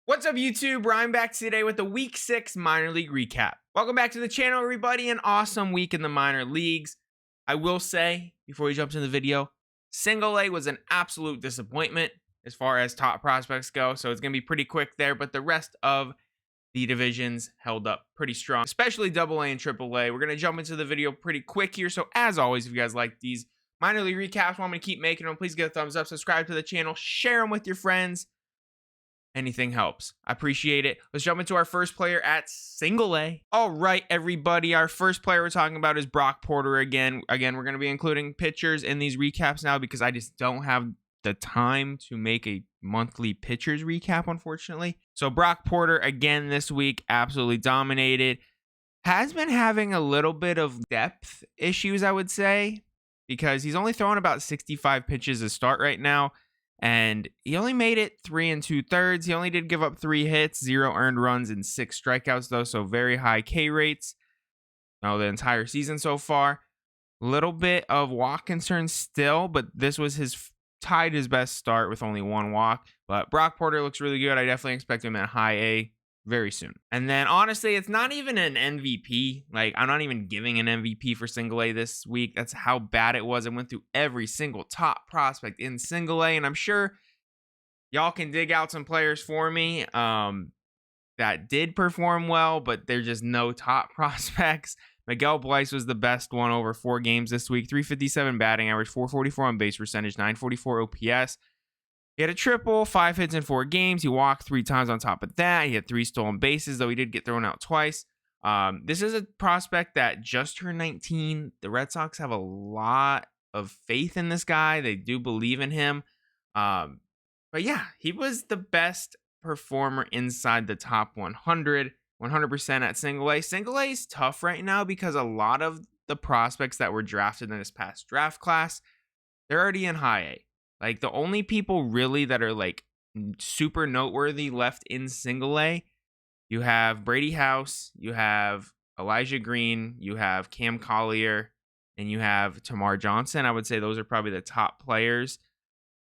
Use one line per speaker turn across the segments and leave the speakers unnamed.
What's up, YouTube? Ryan back today with the Week 6 minor league recap. Welcome back to the channel, everybody. An awesome week in the minor leagues. I will say, before we jump into the video, Single A was an absolute disappointment as far as top prospects go, so it's going to be pretty quick there, but the rest of the divisions held up pretty strong, especially Double A and Triple A. We're going to jump into the video pretty quick here, so as always, if you guys like these minor league recaps, want me to keep making them, please give a thumbs up, subscribe to the channel, share them with your friends. Anything helps. I appreciate it. Let's jump into our first player at Single A. All right, everybody. Our first player we're talking about is Brock Porter again. We're going to be including pitchers in these recaps now because I just don't have the time to make a monthly pitchers recap, unfortunately. So Brock Porter again this week, absolutely dominated. Has been having a little bit of depth issues, I would say, because he's only throwing about 65 pitches a start right now. And he only made it 3 2/3. He only did give up 3 hits, 0 earned runs, and 6 strikeouts, though. So very high K rates. The entire season so far. Little bit of walk concerns still, but this was tied his best start with only 1 walk. But Brock Porter looks really good. I definitely expect him at high A very soon. And then honestly, it's not even an MVP. Like, I'm not even giving an MVP for Single A this week. That's how bad it was. I went through every single top prospect in Single A, and I'm sure y'all can dig out some players for me that did perform well, but they're just no top prospects. Miguel Blyce was the best one over 4 games this week. 357 batting average, 444 on base percentage, 944 OPS. He had a triple, 5 hits in 4 games. He walked 3 times on top of that. He had 3 stolen bases, though he did get thrown out twice. This is a prospect that just turned 19. The Red Sox have a lot of faith in this guy. They do believe in him. But yeah, he was the best performer inside the top 100, 100% at Single A. Single A is tough right now because a lot of the prospects that were drafted in this past draft class, they're already in high A. Like, the only people really that are, like, super noteworthy left in Single A, you have Brady House, you have Elijah Green, you have Cam Collier, and you have Tamar Johnson. I would say those are probably the top players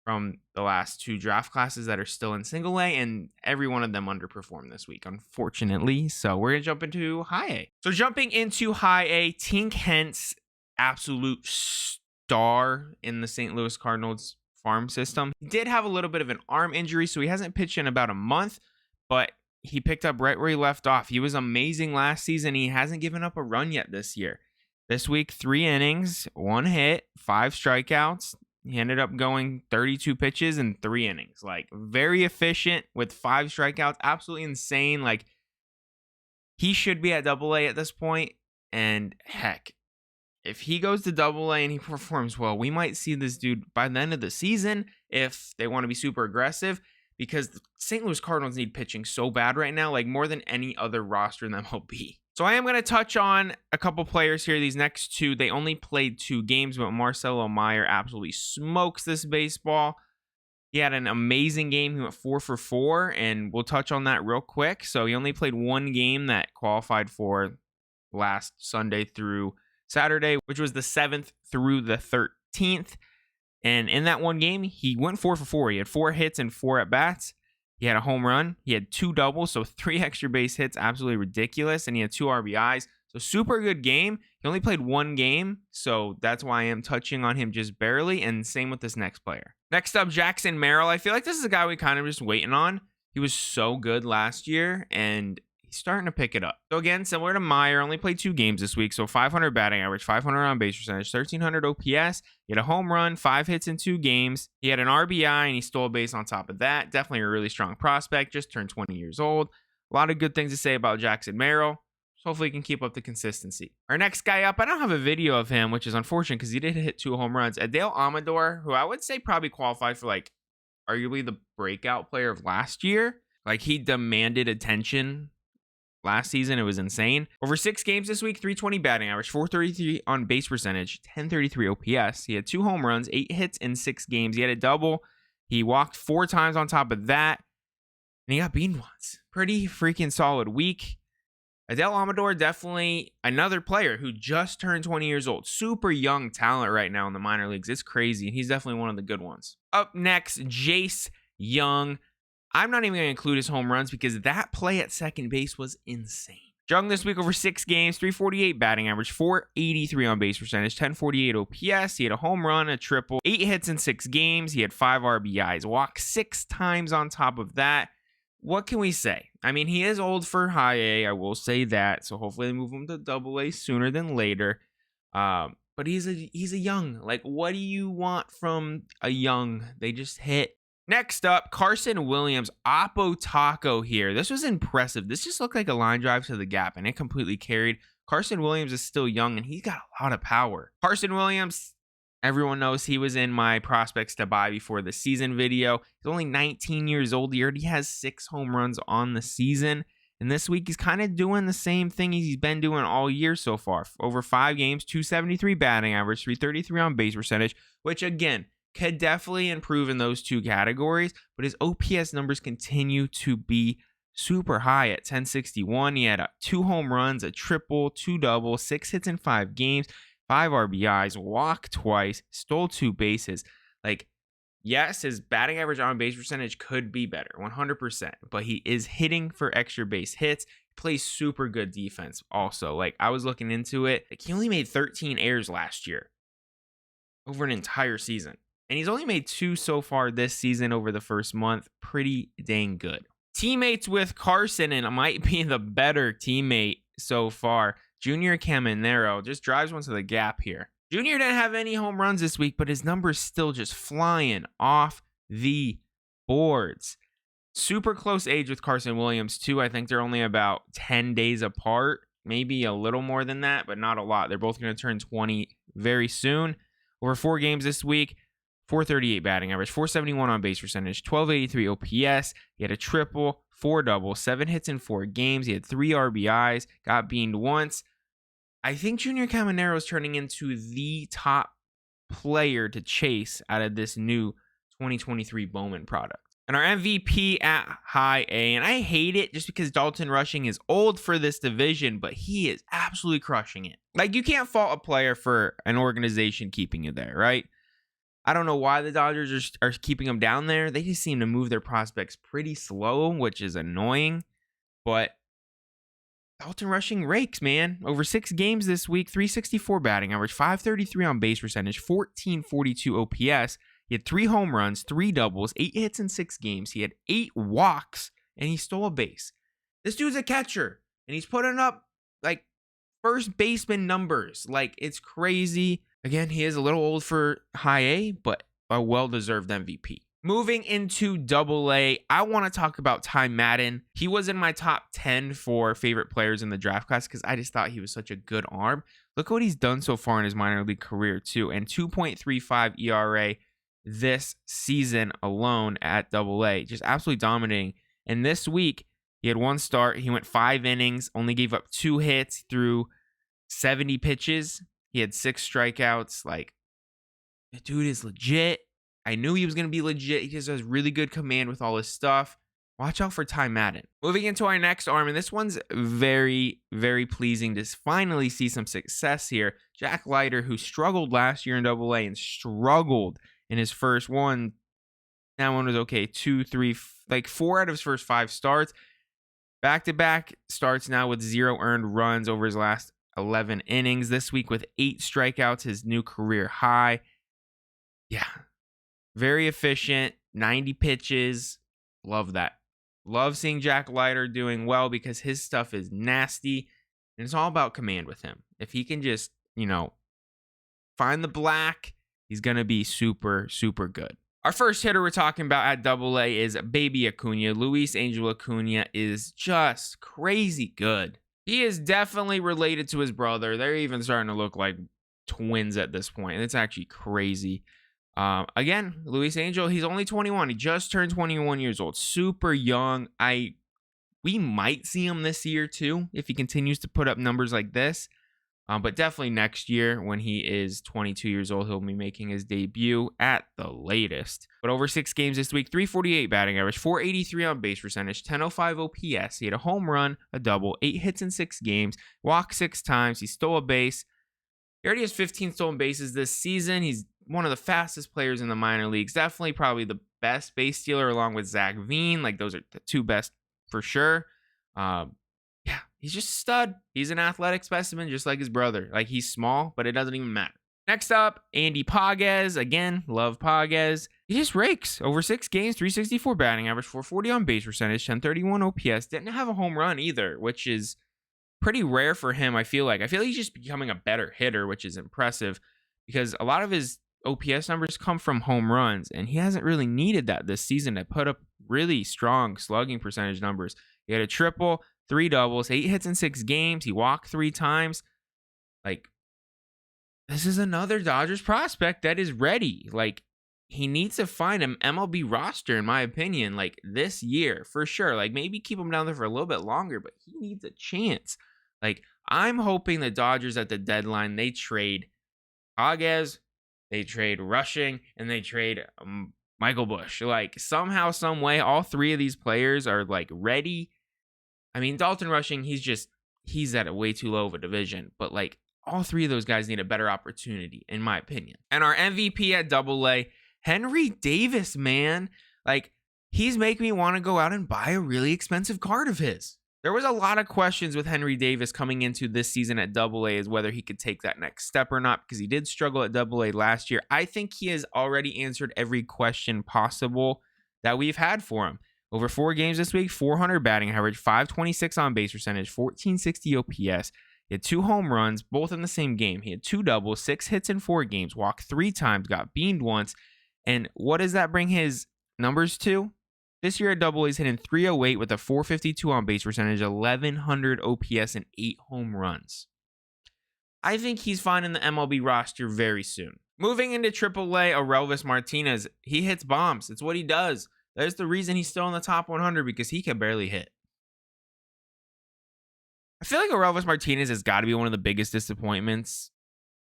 from the last 2 draft classes that are still in Single A, and every one of them underperformed this week, unfortunately. So we're going to jump into high A. So jumping into high A, Tink Hence, absolute star in the St. Louis Cardinals farm system. He did have a little bit of an arm injury, so he hasn't pitched in about a month, but he picked up right where he left off. He was amazing last season. He hasn't given up a run yet this year. This week, 3 innings, 1 hit, 5 strikeouts. He ended up going 32 pitches in 3 innings. Like, very efficient with 5 strikeouts. Absolutely insane. Like, he should be at Double A at this point, and heck, if he goes to Double A and he performs well, we might see this dude by the end of the season if they want to be super aggressive, because the St. Louis Cardinals need pitching so bad right now, like more than any other roster in the MLB. So I am going to touch on a couple players here. These next 2, they only played 2 games, but Marcelo Meyer absolutely smokes this baseball. He had an amazing game. He went 4 for 4, and we'll touch on that real quick. So he only played 1 game that qualified for last Sunday through Saturday, which was the 7th through the 13th. And in that 1 game, he went 4 for 4. He had 4 hits and 4 at-bats. He had a home run. He had 2 doubles, so 3 extra base hits, absolutely ridiculous. And he had 2 RBIs. So super good game. He only played 1 game, so that's why I am touching on him just barely. And same with this next player. Next up, Jackson Merrill. I feel like this is a guy we kind of just waiting on. He was so good last year, and he's starting to pick it up. So again, similar to Meyer, only played 2 games this week. So 500 batting average, 500 on base percentage, 1300 OPS. He had a home run, 5 hits in 2 games. He had an RBI, and he stole a base on top of that. Definitely a really strong prospect. Just turned 20 years old. A lot of good things to say about Jackson Merrill. So hopefully he can keep up the consistency. Our next guy up, I don't have a video of him, which is unfortunate because he did hit 2 home runs. Adele Amador, who I would say probably qualified for, like, arguably the breakout player of last year. Like, he demanded attention last season. It was insane. Over 6 games this week, 320 batting average, 433 on base percentage, 1033 OPS. He had 2 home runs, 8 hits in 6 games. He had a double. He walked 4 times on top of that, and he got beaten once. Pretty freaking solid week. Adele Amador, definitely another player who just turned 20 years old. Super young talent right now in the minor leagues. It's crazy. He's definitely one of the good ones. Up next, Jace Young. I'm not even going to include his home runs because that play at second base was insane. Jung this week over 6 games, 348 batting average, 483 on base percentage, 1048 OPS. He had a home run, a triple, 8 hits in 6 games. He had 5 RBIs, walked 6 times on top of that. What can we say? I mean, he is old for high A, I will say that. So hopefully they move him to double A sooner than later. But he's a young. Like, what do you want from a young? They just hit. Next up, Carson Williams, Oppo Taco here. This was impressive. This just looked like a line drive to the gap, and it completely carried. Carson Williams is still young, and he's got a lot of power. Carson Williams, everyone knows he was in my prospects to buy before the season video. He's only 19 years old. He already has 6 home runs on the season. And this week, he's kind of doing the same thing he's been doing all year so far. Over 5 games, 273 batting average, 333 on base percentage, which again, could definitely improve in those 2 categories, but his OPS numbers continue to be super high at 1061. He had 2 home runs, a triple, 2 doubles, 6 hits in 5 games, 5 RBIs, walked twice, stole 2 bases. Like, yes, his batting average on base percentage could be better, 100%, but he is hitting for extra base hits. He plays super good defense also. Like, I was looking into it. Like, he only made 13 errors last year over an entire season. And he's only made 2 so far this season over the first month. Pretty dang good. Teammates with Carson, and might be the better teammate so far, Junior Caminero just drives one to the gap here. Junior didn't have any home runs this week, but his numbers still just flying off the boards. Super close age with Carson Williams, too. I think they're only about 10 days apart. Maybe a little more than that, but not a lot. They're both going to turn 20 very soon. Over 4 games this week, 438 batting average, 471 on base percentage, 1283 OPS. He had a triple, 4 doubles, 7 hits in 4 games. He had 3 RBIs, got beamed once. I think Junior Caminero is turning into the top player to chase out of this new 2023 Bowman product. And our MVP at high A, and I hate it just because Dalton Rushing is old for this division, but he is absolutely crushing it. Like, you can't fault a player for an organization keeping you there, right? I don't know why the Dodgers are keeping them down there. They just seem to move their prospects pretty slow, which is annoying. But Dalton Rushing rakes, man. Over 6 games this week, 364 batting average, 533 on base percentage, 1442 OPS. He had 3 home runs, 3 doubles, 8 hits in 6 games. He had 8 walks, and he stole a base. This dude's a catcher, and he's putting up, like, first baseman numbers. Like, it's crazy. Again, he is a little old for high A, but a well-deserved MVP. Moving into double A, I want to talk about Ty Madden. He was in my top 10 for favorite players in the draft class because I just thought he was such a good arm. Look what he's done so far in his minor league career, too. And 2.35 ERA this season alone at double A. Just absolutely dominating. And this week, he had 1 start. He went 5 innings, only gave up 2 hits through 70 pitches. He had 6 strikeouts. Like, the dude is legit. I knew he was going to be legit. He just has really good command with all his stuff. Watch out for Ty Madden. Moving into our next arm, and this one's very, very pleasing to finally see some success here. Jack Leiter, who struggled last year in AA and struggled in his first one. That one was okay. 2, 3, like 4 out of his first 5 starts. Back-to-back starts now with 0 earned runs over his last 11 innings. This week with 8 strikeouts, his new career high. Yeah. Very efficient. 90 pitches. Love that. Love seeing Jack Leiter doing well because his stuff is nasty. And it's all about command with him. If he can just, find the black, he's going to be super, super good. Our first hitter we're talking about at AA is Baby Acuna. Luis Angel Acuna is just crazy good. He is definitely related to his brother. They're even starting to look like twins at this point. It's actually crazy. Again, Luis Angel, he's only 21. He just turned 21 years old. Super young. We might see him this year too if he continues to put up numbers like this. But definitely next year when he is 22 years old, he'll be making his debut at the latest. But over 6 games this week, 348 batting average, 483 on base percentage, 1005 OPS. He had a home run, a double, 8 hits in 6 games, walked 6 times. He stole a base. He already has 15 stolen bases this season. He's one of the fastest players in the minor leagues. Definitely probably the best base stealer along with Zach Veen. Like, those are the two best for sure. Yeah, he's just a stud. He's an athletic specimen, just like his brother. Like, he's small, but it doesn't even matter. Next up, Andy Pages. Again, love Pages. He just rakes. Over 6 games, 364 batting average, 440 on base percentage, 1031 OPS. Didn't have a home run either, which is pretty rare for him, I feel like. I feel like he's just becoming a better hitter, which is impressive because a lot of his OPS numbers come from home runs, and he hasn't really needed that this season to put up really strong slugging percentage numbers. He had a triple, 3 doubles, 8 hits in 6 games. He walked 3 times. Like, this is another Dodgers prospect that is ready. Like, he needs to find an MLB roster, in my opinion, like this year for sure. Like, maybe keep him down there for a little bit longer, but he needs a chance. Like, I'm hoping the Dodgers at the deadline, they trade Pages, they trade Rushing, and they trade Michael Busch. Like, somehow, some way, all 3 of these players are like ready. I mean, Dalton Rushing, he's at a way too low of a division, but like, all 3 of those guys need a better opportunity, in my opinion. And our MVP at Double-A, Henry Davis, man. Like, he's making me want to go out and buy a really expensive card of his. There was a lot of questions with Henry Davis coming into this season at Double-A as whether he could take that next step or not, because he did struggle at Double-A last year. I think he has already answered every question possible that we've had for him. Over 4 games this week, 400 batting average, 526 on base percentage, 1460 OPS. He had 2 home runs, both in the same game. He had 2 doubles, 6 hits in 4 games, walked 3 times, got beamed once. And what does that bring his numbers to? This year at Double-A, he's hitting 308 with a 452 on base percentage, 1100 OPS, and 8 home runs. I think he's finding the MLB roster very soon. Moving into Triple-A, Aurelvis Martinez, he hits bombs. It's what he does. That's the reason he's still in the top 100, because he can barely hit. I feel like Aurelvis Martinez has got to be one of the biggest disappointments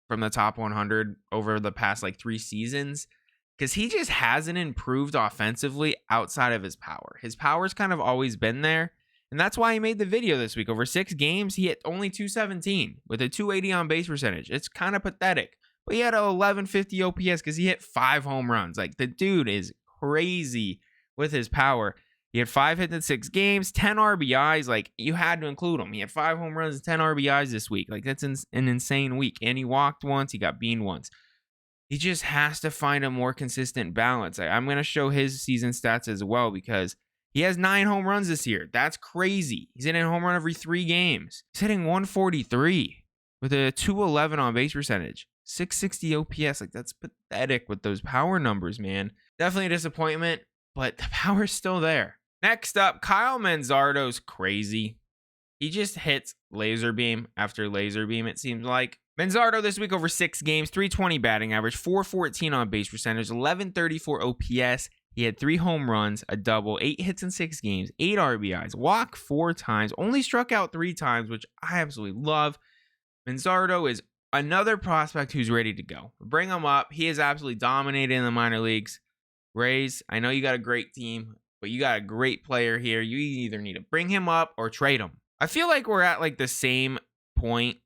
from the top 100 over the past like 3 seasons, because he just hasn't improved offensively outside of his power. His power's kind of always been there, and that's why he made the video this week. Over 6 games, he hit only 217 with a 280 on base percentage. It's kind of pathetic, but he had a 1150 OPS because he hit 5 home runs. Like, the dude is crazy with his power. He had 5 hits in 6 games, 10 RBIs. Like, you had to include him. He had 5 home runs and 10 RBIs this week. Like, that's an insane week. And he walked once. He got beaned once. He just has to find a more consistent balance. I'm going to show his season stats as well, because he has 9 home runs this year. That's crazy. He's hitting a home run every 3 games. He's hitting 143 with a 211 on base percentage, 660 OPS. Like, that's pathetic with those power numbers, man. Definitely a disappointment, but the power's still there. Next up, Kyle Manzardo's crazy. He just hits laser beam after laser beam, it seems like. Manzardo this week over 6 games, 320 batting average, 414 on base percentage, 1134 OPS. He had 3 home runs, a double, 8 hits in 6 games, 8 RBIs, walked 4 times, only struck out 3 times, which I absolutely love. Manzardo is another prospect who's ready to go. Bring him up. He is absolutely dominated in the minor leagues. Rays, I know you got a great team, but you got a great player here. You either need to bring him up or trade him. I feel like we're at like the same point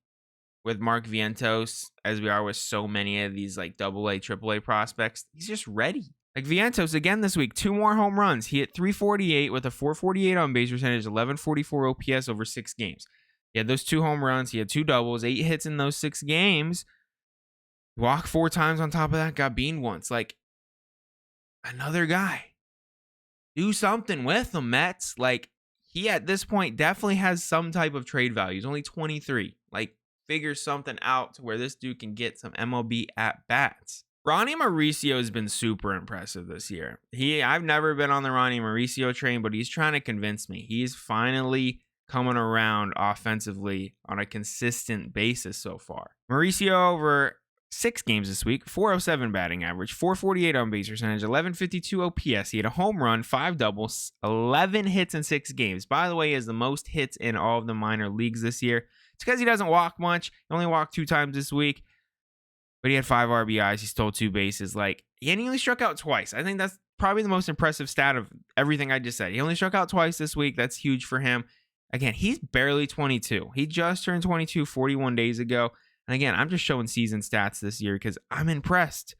with Mark Vientos as we are with so many of these like AA, AAA prospects. He's just ready. Like Vientos again this week, 2 more home runs. He hit 348 with a 448 on base percentage, 1144 OPS over 6 games. He had those 2 home runs. He had 2 doubles, 8 hits in those 6 games. Walked 4 times on top of that, got beaned once. Like, another guy. Do something with him, Mets. Like, he at this point definitely has some type of trade value. He's only 23. Like, figure something out to where this dude can get some MLB at bats. Ronnie Mauricio has been super impressive this year. I've never been on the Ronnie Mauricio train, but he's trying to convince me. He's finally coming around offensively on a consistent basis so far. Mauricio over 6 games this week, 407 batting average, 448 on base percentage, 1152 OPS. He had a home run, 5 doubles, 11 hits in 6 games. By the way, he has the most hits in all of the minor leagues this year. It's because he doesn't walk much. He only walked 2 times this week, but he had 5 RBIs. He stole 2 bases. Like, he only struck out twice. I think that's probably the most impressive stat of everything I just said. He only struck out twice this week. That's huge for him. Again, he's barely 22. He just turned 22 41 days ago. And again, I'm just showing season stats this year because I'm impressed.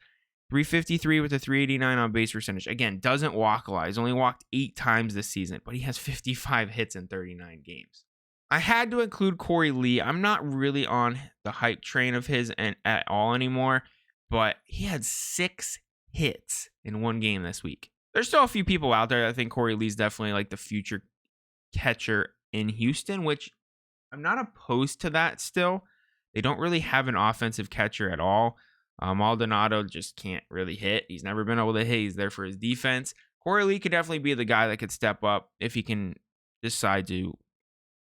353 with a 389 on base percentage. Again, doesn't walk a lot. He's only walked 8 times this season, but he has 55 hits in 39 games. I had to include Corey Lee. I'm not really on the hype train of his at all anymore, but he had 6 hits in one game this week. There's still a few people out there that think Corey Lee's definitely like the future catcher in Houston, which I'm not opposed to that still. They don't really have an offensive catcher at all. Maldonado just can't really hit. He's never been able to hit. He's there for his defense. Corey Lee could definitely be the guy that could step up if he can decide to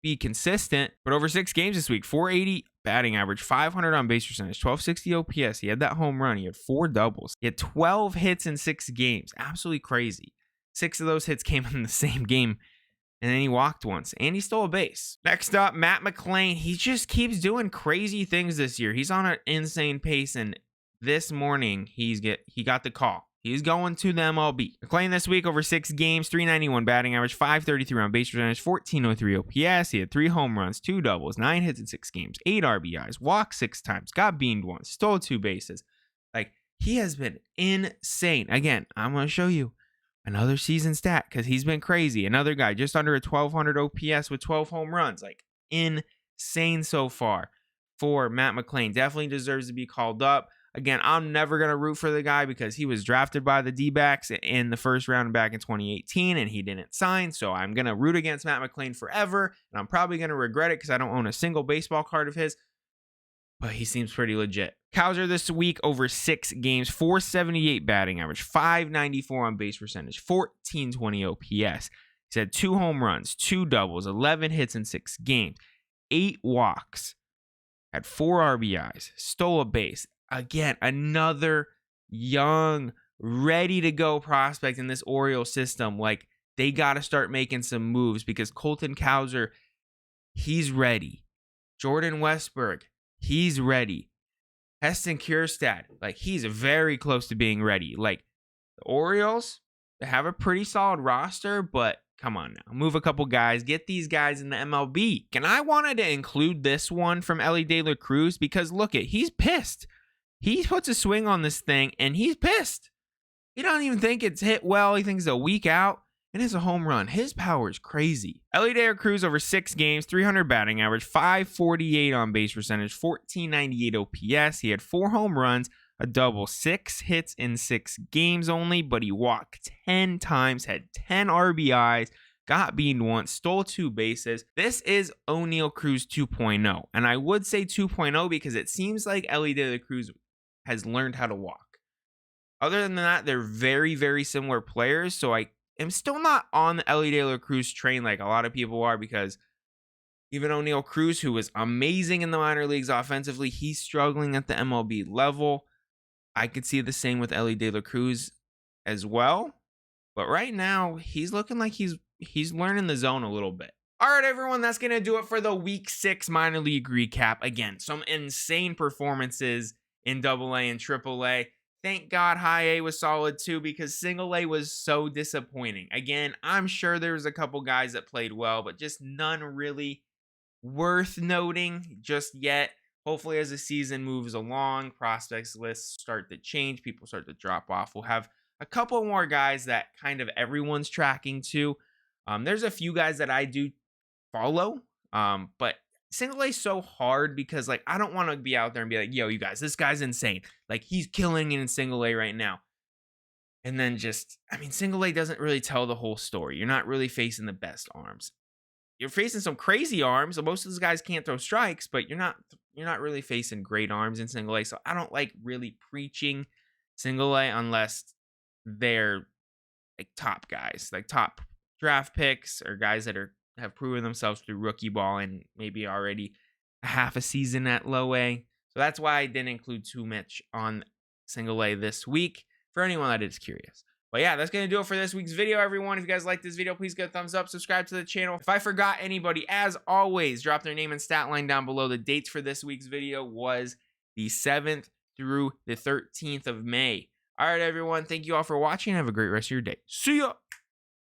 be consistent. But over 6 games this week, 480 batting average, 500 on base percentage, 1260 OPS. He had that home run. He had 4 doubles. He had 12 hits in 6 games. Absolutely crazy. 6 of those hits came in the same game. And then he walked once, and he stole a base. Next up, Matt McLain. He just keeps doing crazy things this year. He's on an insane pace, and this morning he got the call. He's going to the MLB. McLain this week over 6 games, 391 batting average, 533 on base percentage, 1403 OPS. He had 3 home runs, 2 doubles, 9 hits in 6 games, 8 RBIs, walked 6 times, got beamed once, stole 2 bases. Like, he has been insane. Again, I'm going to show you another season stat because he's been crazy. Another guy just under a 1200 OPS with 12 home runs. Like, insane so far for Matt McLain. Definitely deserves to be called up. Again, I'm never going to root for the guy because he was drafted by the D-backs in the first round back in 2018 and he didn't sign. So I'm going to root against Matt McLain forever. And I'm probably going to regret it because I don't own a single baseball card of his. But he seems pretty legit. Cowser this week over 6 games, 478 batting average, 594 on base percentage, 1420 OPS. He's had 2 home runs, 2 doubles, 11 hits in 6 games, 8 walks, had 4 RBIs, stole a base. Again, another young, ready-to-go prospect in this Orioles system. Like, they got to start making some moves because Colton Cowser, he's ready. Jordan Westburg, he's ready. Heston Kjerstad, like, he's very close to being ready. Like, the Orioles, they have a pretty solid roster, but come on now. Move a couple guys. Get these guys in the MLB. And I wanted to include this one from Elly De La Cruz because, look, he's pissed. He puts a swing on this thing, and he's pissed. He don't even think it's hit well. He thinks it's a week out, and it's a home run. His power is crazy. Elly De La Cruz over 6 games, 300 batting average, 548 on base percentage, 1498 OPS. He had 4 home runs, a double, 6 hits in 6 games only, but he walked 10 times, had 10 RBIs, got beamed once, stole 2 bases. This is O'Neal Cruz 2.0, and I would say 2.0 because it seems like Elly De La Cruz has learned how to walk. Other than that, they're very, very similar players, so I am still not on the Elly De La Cruz train like a lot of people are because even O'Neal Cruz, who was amazing in the minor leagues offensively, he's struggling at the MLB level. I could see the same with Elly De La Cruz as well, but right now, he's looking like he's learning the zone a little bit. All right, everyone, that's going to do it for the Week 6 minor league recap. Again, some insane performances in AA and AAA. Thank God High A was solid too because Single A was so disappointing. Again, I'm sure there was a couple guys that played well, but just none really worth noting just yet. Hopefully as the season moves along, prospects lists start to change, people start to drop off. We'll have a couple more guys that kind of everyone's tracking to. There's a few guys that I do follow, but Single A is so hard because, like, I don't want to be out there and be like, yo, you guys, this guy's insane. Like, he's killing it in Single A right now. And then Single A doesn't really tell the whole story. You're not really facing the best arms. You're facing some crazy arms. Most of those guys can't throw strikes, but you're not really facing great arms in Single A. So I don't like really preaching Single A unless they're like top guys, like top draft picks or guys that have proven themselves through rookie ball and maybe already a half a season at low A. So that's why I didn't include too much on Single A this week for anyone that is curious. But yeah, that's going to do it for this week's video, everyone. If you guys like this video, please give a thumbs up, subscribe to the channel. If I forgot anybody, as always, drop their name and stat line down below. The dates for this week's video was the 7th through the 13th of May. All right, everyone. Thank you all for watching. Have a great rest of your day. See ya.